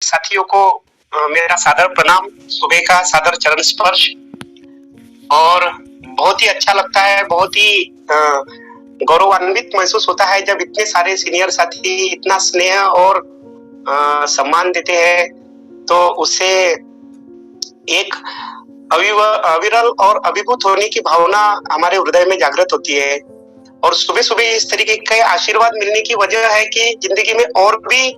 साथियों को मेरा सादर प्रणाम, सुबह का सादर चरण स्पर्श। और बहुत ही अच्छा लगता है, बहुत ही गौरवान्वित महसूस होता है जब इतने सारे सीनियर साथी इतना स्नेह और सम्मान देते हैं, तो उससे एक अविरल और अभिभूत होने की भावना हमारे हृदय में जागृत होती है। और सुबह सुबह इस तरीके के आशीर्वाद मिलने की वजह है कि जिंदगी में और भी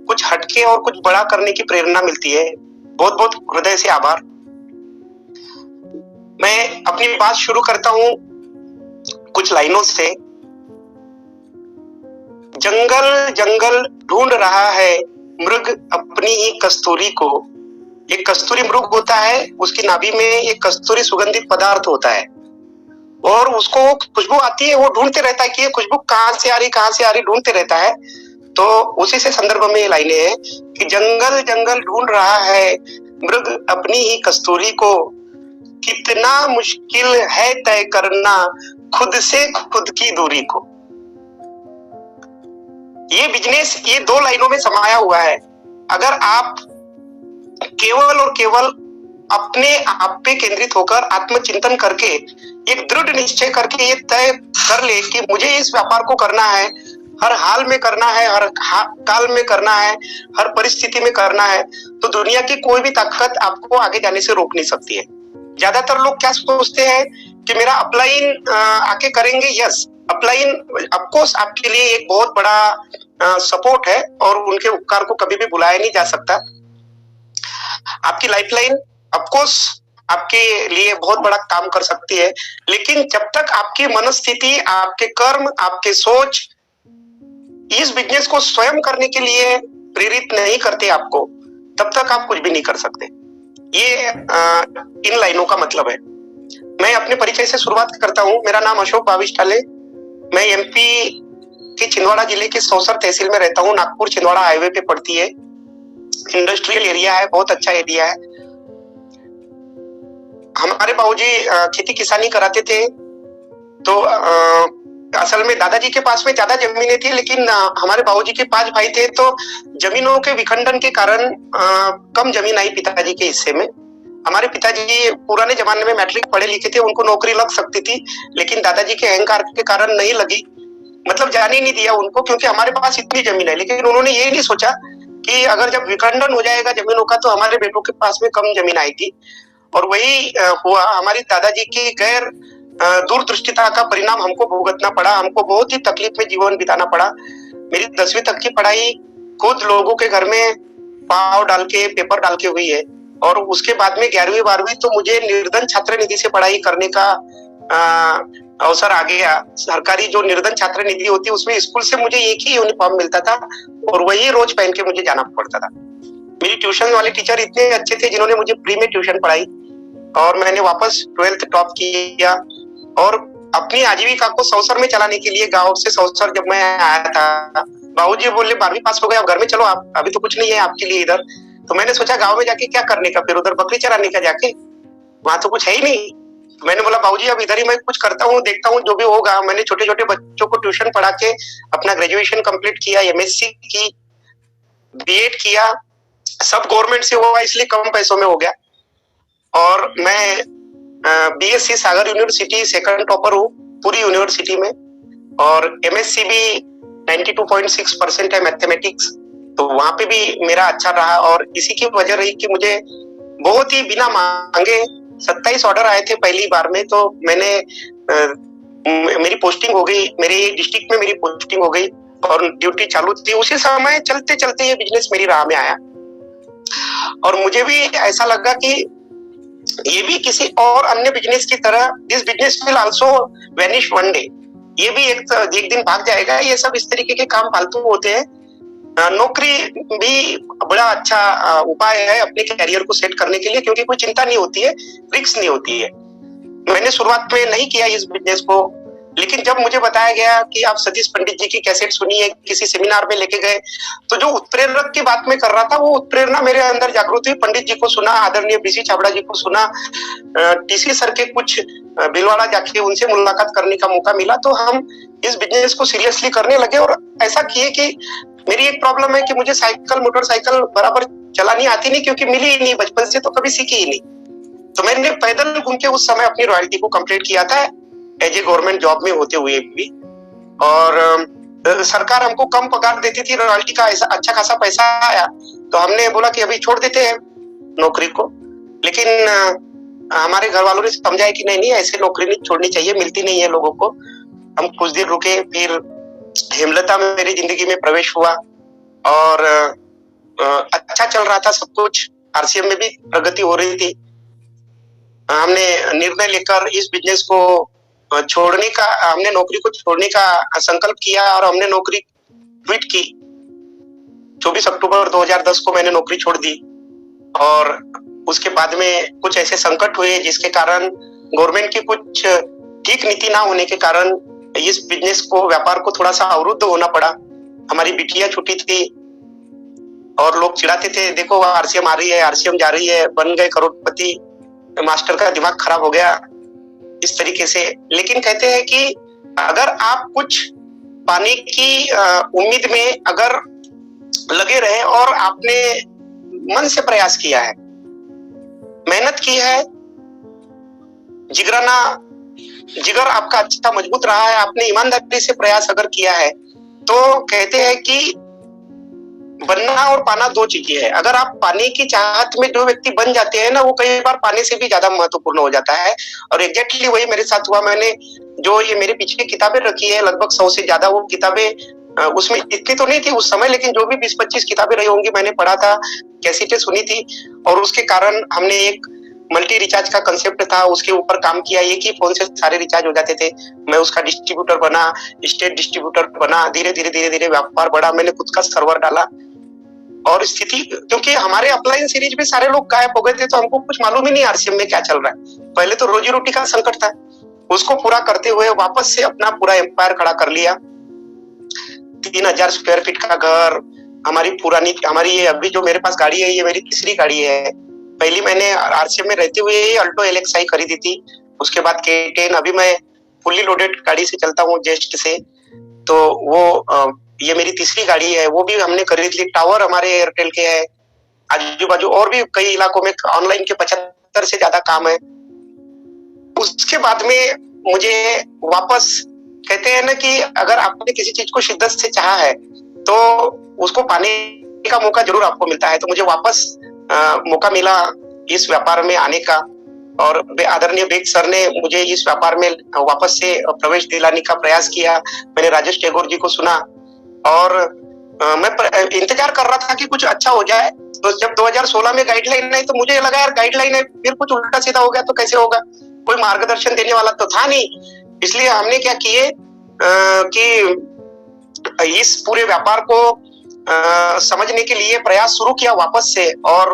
कुछ हटके और कुछ बड़ा करने की प्रेरणा मिलती है। बहुत बहुत हृदय से आभार। मैं अपनी बात शुरू करता हूं कुछ लाइनों से। जंगल जंगल ढूंढ रहा है मृग अपनी ही कस्तूरी को। एक कस्तूरी मृग होता है, उसकी नाभि में एक कस्तूरी सुगंधित पदार्थ होता है और उसको खुशबू आती है, वो ढूंढते रहता है कि ये खुशबू कहां से आ रही ढूंढते रहता है। तो उसी से संदर्भ में ये लाइनें हैं कि जंगल जंगल ढूंढ रहा है मृग अपनी ही कस्तूरी को, कितना मुश्किल है तय करना खुद से खुद की दूरी को। ये बिजनेस ये दो लाइनों में समाया हुआ है। अगर आप केवल और केवल अपने आप पे केंद्रित होकर आत्मचिंतन करके एक दृढ़ निश्चय करके ये तय कर ले कि मुझे इस व्यापार को करना है, हर हाल में करना है, हर काल में करना है, हर परिस्थिति में करना है, तो दुनिया की कोई भी ताकत आपको आगे जाने से रोक नहीं सकती है। ज्यादातर लोग क्या सोचते हैं कि मेरा अपलाइन आके करेंगे। यस, अपलाइन ऑफकोर्स आपके लिए एक बहुत बड़ा सपोर्ट है और उनके उपकार को कभी भी भुलाया नहीं जा सकता। आपकी लाइफलाइन ऑफकोर्स आपके लिए बहुत बड़ा काम कर सकती है, लेकिन जब तक आपकी मनस्थिति, आपके कर्म, आपके सोच इस बिजनेस को स्वयं करने के लिए प्रेरित नहीं करते आपको, तब तक आप कुछ भी नहीं कर सकते। ये इन लाइनों का मतलब है। मैं अपने परिचय से शुरुआत करता हूं। मेरा नाम अशोक भाविष्टाले। मैं एमपी के छिंदवाड़ा जिले के सौसर तहसील में रहता हूं। नागपुर छिंदवाड़ा हाईवे पे पड़ती है। इंडस्ट्रियल एरिया है, बहुत अच्छा एरिया है। हमारे बाबूजी खेती किसानी कराते थे, तो असल में दादाजी के पास में ज्यादा जमीनें थी, लेकिन हमारे बाबूजी के 5 भाई थे, तो जमीनों के विखंडन के कारण कम जमीन आई पिताजी के हिस्से में। हमारे पिताजी पुराने जमाने में मैट्रिक पढ़े लिखे थे, उनको नौकरी लग सकती थी, लेकिन दादाजी के अहंकार के कारण नहीं लगी, मतलब जाने ही नहीं दिया उनको, क्योंकि हमारे पास इतनी जमीन है। लेकिन उन्होंने ये नहीं सोचा कि अगर जब विखंडन हो जाएगा जमीनों का, तो हमारे बेटों के पास में कम जमीन आएगी। और वही हुआ। हमारी दादाजी की गैर दूरदृष्टिता का परिणाम हमको भुगतना पड़ा। हमको बहुत ही तकलीफ में जीवन बिताना पड़ा। मेरी 10वीं तक की पढ़ाई खुद लोगों के घर में पाव डाल के, पेपर डाल के हुई है। और उसके बाद में 11वीं 12वीं तो मुझे निर्धन छात्र निधि से पढ़ाई करने का अवसर आ गया। सरकारी जो निर्धन छात्र निधि होती है, उसमें स्कूल से मुझे एक ही यूनिफॉर्म मिलता था और वही रोज पहन के मुझे जाना पड़ता था। मेरी ट्यूशन वाले टीचर इतने अच्छे थे जिन्होंने मुझे फ्री में ट्यूशन पढ़ाई और मैंने वापस 12th टॉप किया। और अपनी आजीविका को सौसर में चलाने के लिए गांव से सौसर जब मैं आया था, बाबूजी बोले 12वीं पास हो गए, अब घर में चलो, आप अभी तो कुछ नहीं है आपके लिए इधर। तो मैंने सोचा गांव में जाके क्या करने का, फिर उधर बकरी चराने का जाके, वहां तो कुछ है ही नहीं। तो मैंने बोला बाबूजी अब इधर ही मैं कुछ करता हूँ, देखता हूँ जो भी होगा। मैंने छोटे छोटे बच्चों को ट्यूशन पढ़ा के अपना ग्रेजुएशन कंप्लीट किया, MSc की, BEd किया। सब गवर्नमेंट से हुआ, इसलिए कम पैसों में हो गया। और मैं BSc सागर यूनिवर्सिटी सेकंड टॉपर हूँ पूरी यूनिवर्सिटी में। और MSc भी 92.6% है मैथमेटिक्स, तो वहां पे भी मेरा अच्छा रहा। और इसी की वजह रही कि मुझे बहुत ही बिना मांगे 27 ऑर्डर आए थे पहली बार में। तो मैंने मेरी पोस्टिंग हो गई, मेरे डिस्ट्रिक्ट में मेरी पोस्टिंग हो गई और ड्यूटी चालू थी। उसी समय चलते चलते ये बिजनेस मेरी राह में आया और मुझे भी ऐसा लगा कि ये भी किसी और अन्य बिजनेस की तरह, this business will also vanish one day. ये भी एक दिन भाग जाएगा। ये सब इस तरीके के काम फालतू होते हैं। नौकरी भी बड़ा अच्छा उपाय है अपने कैरियर को सेट करने के लिए, क्योंकि कोई चिंता नहीं होती है, रिस्क नहीं होती है। मैंने शुरुआत में नहीं किया इस बिजनेस को, लेकिन जब मुझे बताया गया कि आप सतीश पंडित जी की कैसेट सुनिए, किसी सेमिनार में लेके गए, तो जो उत्प्रेरक की बात मैं कर रहा था, वो उत्प्रेरणा मेरे अंदर जागृत हुई। पंडित जी को सुना, आदरणीय BC छाबड़ा जी को सुना, TC सर के कुछ भीलवाड़ा जाके उनसे मुलाकात करने का मौका मिला, तो हम इस बिजनेस को सीरियसली करने लगे। और ऐसा किए कि मेरी एक प्रॉब्लम है कि मुझे साइकिल, मोटरसाइकिल बराबर चलानी आती नहीं, क्योंकि मिली ही नहीं, बचपन से तो कभी सीखी ही नहीं। तो मैंने पैदल घूम के उस समय अपनी रॉयल्टी को कंप्लीट किया था, एज ए गवर्नमेंट जॉब में होते हुए भी। और सरकार हमको कम पगार देती थी, रॉयल्टी का ऐसा अच्छा खासा पैसा आया, तो हमने बोला कि अभी छोड़ देते हैं नौकरी को। लेकिन हमारे घर वालों ने समझाया कि नहीं नहीं, ऐसे नौकरी नहीं छोड़नी चाहिए, मिलती नहीं है लोगों को। हम कुछ दिन रुके, फिर हेमलता में मेरी जिंदगी में प्रवेश हुआ और अच्छा चल रहा था सब कुछ, आरसीएम में भी प्रगति हो रही थी। हमने निर्णय लेकर इस बिजनेस को छोड़ने का, हमने नौकरी को छोड़ने का संकल्प किया और हमने नौकरी क्विट की। 24 अक्टूबर 2010 को मैंने नौकरी छोड़ दी। और उसके बाद में कुछ ऐसे संकट हुए जिसके कारण गवर्नमेंट की कुछ ठीक नीति ना होने के कारण इस बिजनेस को, व्यापार को थोड़ा सा अवरुद्ध होना पड़ा। हमारी बिटिया छुट्टी थी और लोग चिढ़ाते थे, देखो आरसीएम आ रही है, आरसीएम जा रही है, बन गए करोड़पति, मास्टर का दिमाग खराब हो गया, इस तरीके से। लेकिन कहते हैं कि अगर आप कुछ पाने की उम्मीद में अगर लगे रहे और आपने मन से प्रयास किया है, मेहनत की है, जिगर आपका अच्छा मजबूत रहा है, आपने ईमानदारी से प्रयास अगर किया है, तो कहते हैं कि बनना और पाना दो चीजें है। अगर आप पाने की चाहत में जो व्यक्ति बन जाते हैं ना, वो कई बार पाने से भी ज्यादा महत्वपूर्ण हो जाता है। और एग्जैक्टली वही मेरे साथ हुआ। मैंने जो ये मेरी पिछली किताबें रखी है, लगभग 100 से ज्यादा, वो किताबें उसमें इतनी तो नहीं थी उस समय, लेकिन जो भी 20-25 किताबें रही होंगी मैंने पढ़ा था, कैसेटें सुनी थी। और उसके कारण हमने एक मल्टी रिचार्ज का कंसेप्ट था, उसके ऊपर काम किया। एक ही फोन से सारे रिचार्ज हो जाते थे। मैं उसका डिस्ट्रीब्यूटर बना, स्टेट डिस्ट्रीब्यूटर बना, धीरे धीरे व्यापार बढ़ा। मैंने खुद का सर्वर डाला और स्थिति, क्योंकि हमारे अपलाइन सीरीज में सारे लोग गायब हो गए थे, तो हमको कुछ मालूम ही नहीं आरसीएम में क्या चल रहा है। पहले तो रोजी रोटी का संकट था, उसको पूरा करते हुए वापस से अपना पूरा एम्पायर खड़ा कर लिया। 3000 स्क्वायर फीट का घर, हमारी ये अभी जो मेरे पास गाड़ी है, ये मेरी तीसरी गाड़ी है। पहली मैंने आरसीएम में रहते हुए अल्टो एलेक्साई खरीदी थी, उसके बाद K10। अभी मैं फुल्ली लोडेड गाड़ी से चलता हूँ, जेस्ट से। तो वो ये मेरी तीसरी गाड़ी है, वो भी हमने खरीद ली। टावर हमारे एयरटेल के है, आजू बाजू और भी कई इलाकों में ऑनलाइन के 75 से ज्यादा काम है। उसके बाद में मुझे वापस, कहते हैं ना कि अगर आपने किसी चीज को शिद्दत से चाहा है तो उसको पाने का मौका जरूर आपको मिलता है। तो मुझे वापस मौका मिला इस व्यापार में आने का, और आदरणीय बेग सर ने मुझे इस व्यापार में वापस से प्रवेश दिलाने का प्रयास किया। मैंने राजेश टैगोर जी को सुना और मैं इंतजार कर रहा था कि कुछ अच्छा हो जाए। तो जब 2016 में गाइडलाइन आई, तो मुझे लगा यार गाइडलाइन है, फिर कुछ उल्टा सीधा हो गया तो कैसे होगा, कोई मार्गदर्शन देने वाला तो था नहीं। इसलिए हमने क्या किए कि इस पूरे व्यापार को समझने के लिए प्रयास शुरू किया वापस से। और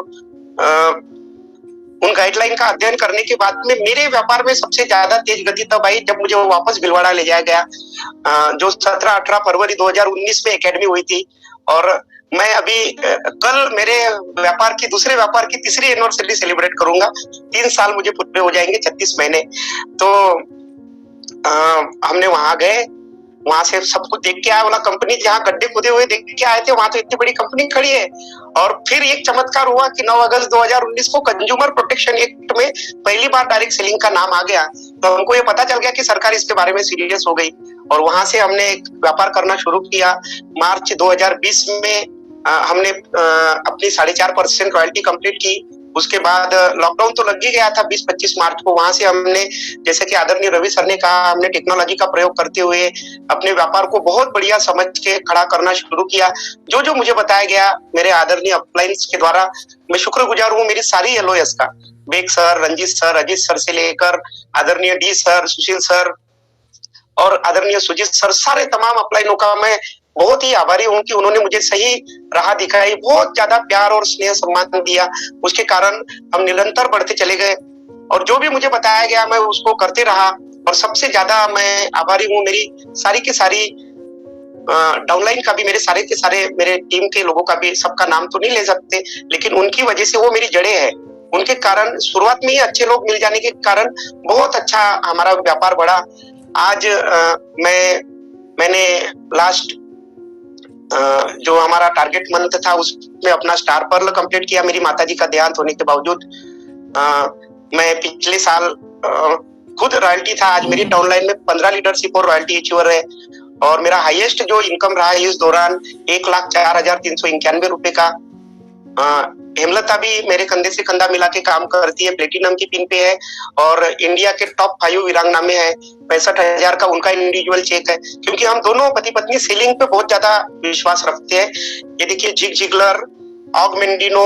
उन गाइडलाइन का अध्ययन करने के बाद में मेरे व्यापार में सबसे ज्यादा तेज गति तब आई जब मुझे वापस भीलवाड़ा ले जाया गया, जो 17-18 फरवरी 2019 में एकेडमी हुई थी। और मैं अभी कल मेरे दूसरे व्यापार की तीसरी एनिवर्सरी सेलिब्रेट करूंगा। 3 साल मुझे पूरे हो जाएंगे, 36 महीने। तो हमने वहां गए, वहां से सब कुछ देख के आया। वाला कंपनी जहाँ गड्ढे खुदे हुए देख के आए थे, वहां तो इतनी बड़ी कंपनी खड़ी है। और फिर एक चमत्कार हुआ कि 9 अगस्त 2019 को कंज्यूमर प्रोटेक्शन एक्ट में पहली बार डायरेक्ट सेलिंग का नाम आ गया। तो हमको ये पता चल गया कि सरकार इसके बारे में सीरियस हो गई, और वहां से हमने व्यापार करना शुरू किया। मार्च 2020 में हमने अपनी 4.5% रॉयल्टी कंप्लीट की। उसके बाद लॉकडाउन तो लग ही गया था 20-25 मार्च को। वहां से हमने, जैसे कि आदरणीय रवि सर ने कहा, हमने टेक्नोलॉजी का प्रयोग करते हुए अपने व्यापार को बहुत बढ़िया समझ के खड़ा करना शुरू किया। जो जो मुझे बताया गया मेरे आदरणीय अपलाइंस के द्वारा, मैं शुक्रगुजार हूँ मेरी सारी LOS का। Beg sir, Ranjit sir, Ajit sir से लेकर आदरणीय D सर, सुशील सर और आदरणीय सुजीत सर, सारे तमाम अपलाइनों का मैं बहुत ही आभारी हूँ कि उन्होंने मुझे सही राह दिखाई, बहुत ज्यादा प्यार और स्नेह सम्मान दिया। उसके कारण हम निरंतर बढ़ते चले गए, और जो भी मुझे बताया गया मैं उसको करते रहा। और सबसे ज्यादा मैं आभारी हूँ मेरी सारी की सारी डाउनलाइन का भी, मेरे सारे के सारे मेरे टीम के लोगों का भी। सबका नाम तो नहीं ले सकते, लेकिन उनकी वजह से वो मेरी जड़ें हैं। उनके कारण शुरुआत में ही अच्छे लोग मिल जाने के कारण बहुत अच्छा हमारा व्यापार बढ़ा। आज मैंने लास्ट जो हमारा टारगेट मंथ था उसमें अपना स्टार पर्ल कंप्लीट किया। मेरी माताजी का देहांत होने के बावजूद मैं पिछले साल खुद रॉयल्टी था, आज मेरी डाउनलाइन में 15 लीडरशिप और रॉयल्टी अचीवर है। और मेरा हाईएस्ट जो इनकम रहा है इस दौरान 1,04,391 रुपए का। हेमलता भी मेरे कंधे से कंधा मिला के काम करती है, प्लेटिनम की पिन पे है और इंडिया के टॉप 5 वीरांगना में है। 65,000 का उनका इंडिविजुअल चेक है, क्योंकि हम दोनों पति पत्नी सेलिंग पे बहुत ज्यादा विश्वास रखते हैं। ये देखिए जिग जिगलर, ऑग मेंडिनो,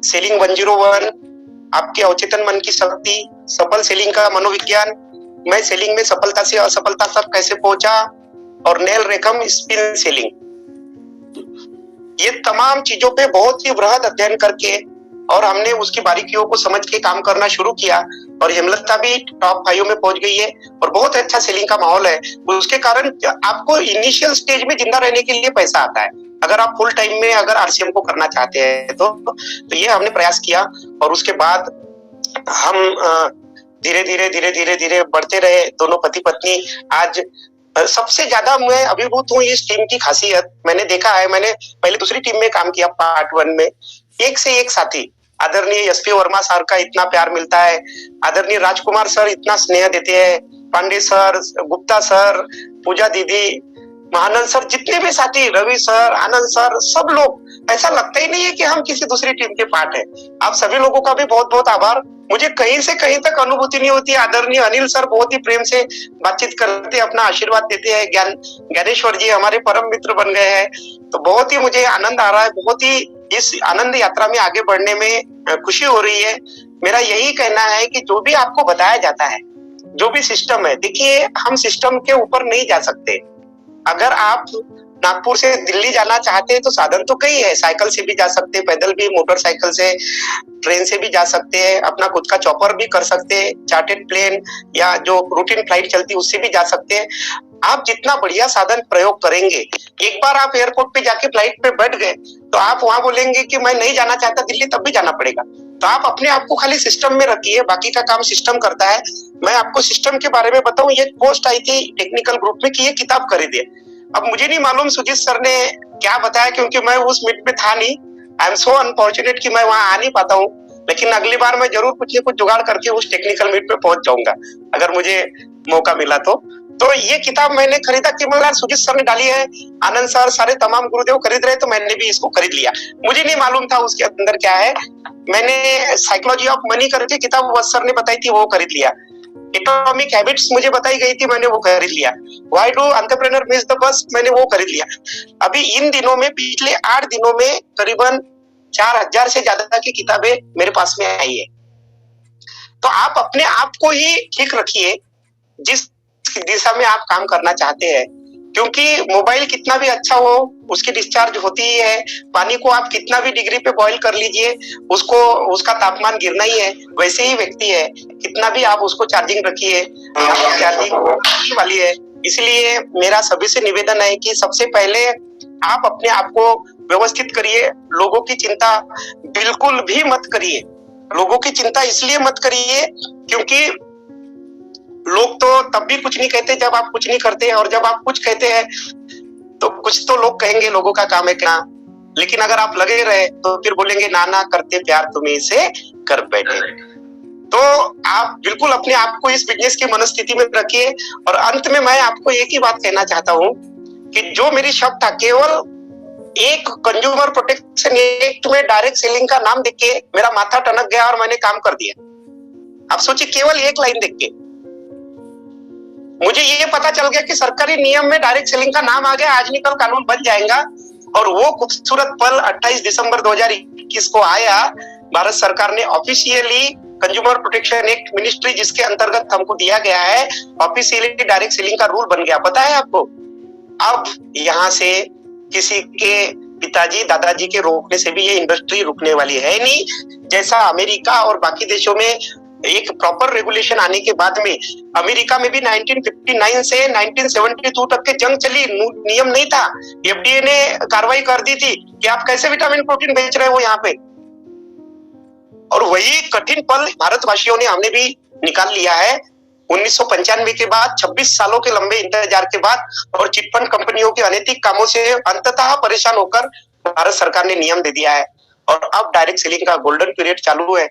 सेलिंग 101, आपके अवचेतन मन की शक्ति, सफल सेलिंग का मनोविज्ञान, मैं सेलिंग में सफलता से असफलता तक कैसे पहुंचा, और नेल रेकम स्पिन सेलिंग। ये तमाम चीजों पे बहुत ही बृहद अध्ययन करके और हमने उसकी बारीकियों को समझ के काम करना शुरू किया और हेमलता भी टॉप 5 में पहुंच गई है और बहुत अच्छा सेलिंग का माहौल है। उसके कारण आपको इनिशियल स्टेज में जिंदा रहने के लिए पैसा आता है। अगर आप फुल टाइम में अगर आरसीएम को करना चाहते हैं तो ये हमने प्रयास किया और उसके बाद हम धीरे धीरे बढ़ते रहे दोनों पति पत्नी। आज सबसे ज्यादा मैं अभिभूत हूँ इस टीम की खासियत। मैंने देखा है, मैंने पहले दूसरी टीम में काम किया पार्ट 1 में, एक से एक साथी, आदरणीय एसपी वर्मा सर का इतना प्यार मिलता है, आदरणीय राजकुमार सर इतना स्नेह देते हैं, पांडे सर, गुप्ता सर, पूजा दीदी, महानंद सर, जितने भी साथी, रवि सर, आनंद सर, सब लोग, ऐसा लगता ही नहीं है कि हम किसी दूसरी टीम के पार्ट है। आप सभी लोगों का भी बहुत बहुत आभार। मुझे कहीं से कहीं तक अनुभूति नहीं होती। आदरणीय अनिल सर बहुत ही प्रेम से बातचीत करते हैं, अपना आशीर्वाद देते हैं। ज्ञानेश्वर जी हमारे परम मित्र बन गए हैं। तो बहुत ही मुझे आनंद आ रहा है, बहुत ही इस आनंद यात्रा में आगे बढ़ने में खुशी हो रही है। मेरा यही कहना है कि जो भी आपको बताया जाता है, जो भी सिस्टम है, देखिए हम सिस्टम के ऊपर नहीं जा सकते। अगर आप नागपुर से दिल्ली जाना चाहते हैं तो साधन तो कई है, साइकिल से भी जा सकते हैं, पैदल भी, मोटरसाइकिल से, ट्रेन से भी जा सकते हैं, अपना खुद का चॉपर भी कर सकते हैं, चार्टेड प्लेन या जो रूटीन फ्लाइट चलती है उससे भी जा सकते हैं। आप जितना बढ़िया साधन प्रयोग करेंगे, एक बार आप एयरपोर्ट पे जाके फ्लाइट पे बैठ गए तो आप वहां बोलेंगे कि मैं नहीं जाना चाहता दिल्ली, तब भी जाना पड़ेगा। तो आप अपने आप को खाली सिस्टम में रखिए, बाकी का काम सिस्टम करता है। मैं आपको सिस्टम के बारे में बताऊं, ये पोस्ट आई थी टेक्निकल ग्रुप में कि ये किताब खरीदिए। अब मुझे नहीं मालूम सुजीत सर ने क्या बताया, क्योंकि मैं उस मीट में था नहीं। आई एम सो अनफॉर्चुनेट कि मैं वहां आ नहीं पाता हूँ, लेकिन अगली बार मैं जरूर कुछ न कुछ जुगाड़ करके उस टेक्निकल मीट पे पहुंच जाऊंगा अगर मुझे मौका मिला तो ये किताब मैंने खरीदा कि मतलब सुजीत सर ने डाली है, आनंद सर, सारे तमाम गुरुदेव खरीद रहे, तो मैंने भी इसको खरीद लिया। मुझे नहीं मालूम था उसके अंदर क्या है। मैंने साइकोलॉजी ऑफ मनी करके किताब वत्स सर ने बताई थी, वो खरीद लिया। एटॉमिक हैबिट्स मुझे बताई गई थी, मैंने वो खरीद लिया। Why do entrepreneur miss the bus, मैंने वो खरीद लिया। अभी इन दिनों में, पिछले 8 दिनों में करीबन 4,000 से ज्यादा की किताबें मेरे पास में आई है। तो आप अपने आप को ही ठीक रखिए जिस दिशा में आप काम करना चाहते हैं, क्योंकि मोबाइल कितना भी अच्छा हो उसकी डिस्चार्ज होती ही है। पानी को आप कितना भी डिग्री पे बॉईल कर लीजिए, उसका तापमान गिरना ही है। वैसे ही व्यक्ति है, कितना भी आप उसको चार्जिंग रखिए, चार्जिंग वाली है। इसलिए मेरा सभी से निवेदन है कि सबसे पहले आप अपने आप को व्यवस्थित करिए। लोगों की चिंता बिल्कुल भी मत करिए। लोगों की चिंता इसलिए मत करिए क्योंकि लोग तो तब भी कुछ नहीं कहते जब आप कुछ नहीं करते हैं, और जब आप कुछ कहते हैं तो कुछ तो लोग कहेंगे, लोगों का काम है क्या। लेकिन अगर आप लगे रहे तो फिर बोलेंगे नाना करते प्यार तुम्हें इसे कर बैठे। तो आप बिल्कुल अपने आप को इस बिजनेस की मनस्थिति में रखिए। और अंत में मैं आपको एक ही बात कहना चाहता हूँ कि जो मेरी शब्द था, केवल एक कंज्यूमर प्रोटेक्शन एक्ट में डायरेक्ट सेलिंग का नाम देख के मेरा माथा टनक गया और मैंने काम कर दिया। आप सोचिए, केवल एक लाइन देख के मुझे ये पता चल गया कि सरकारी नियम में डायरेक्ट सेलिंग का नाम आ गया, आज निकल कानून बन जाएगा। और वो खूबसूरत पल 28 दिसंबर 2021 को आया। भारत सरकार ने officially consumer protection act ministry जिसके अंतर्गत हमको दिया गया है, ऑफिशियली डायरेक्ट सेलिंग का रूल बन गया। पता है आपको, अब यहाँ से किसी के पिताजी दादाजी के रोकने से भी ये इंडस्ट्री रुकने वाली है नहीं। जैसा अमेरिका और बाकी देशों में एक प्रॉपर रेगुलेशन आने के बाद में, अमेरिका में भी 1959 से 1972 तक के जंग चली, नियम नहीं था। एफडीए ने कार्रवाई कर दी थी कि आप कैसे विटामिन प्रोटीन बेच रहे हो यहाँ पे। और वही कठिन पल भारतवासियों ने, हमने भी निकाल लिया है। 1995 के बाद 26 सालों के लंबे इंतजार के बाद और चिटफंड कंपनियों के अनैतिक कामों से अंततः परेशान होकर भारत सरकार ने नियम दे दिया है और अब डायरेक्ट सेलिंग का गोल्डन पीरियड चालू है।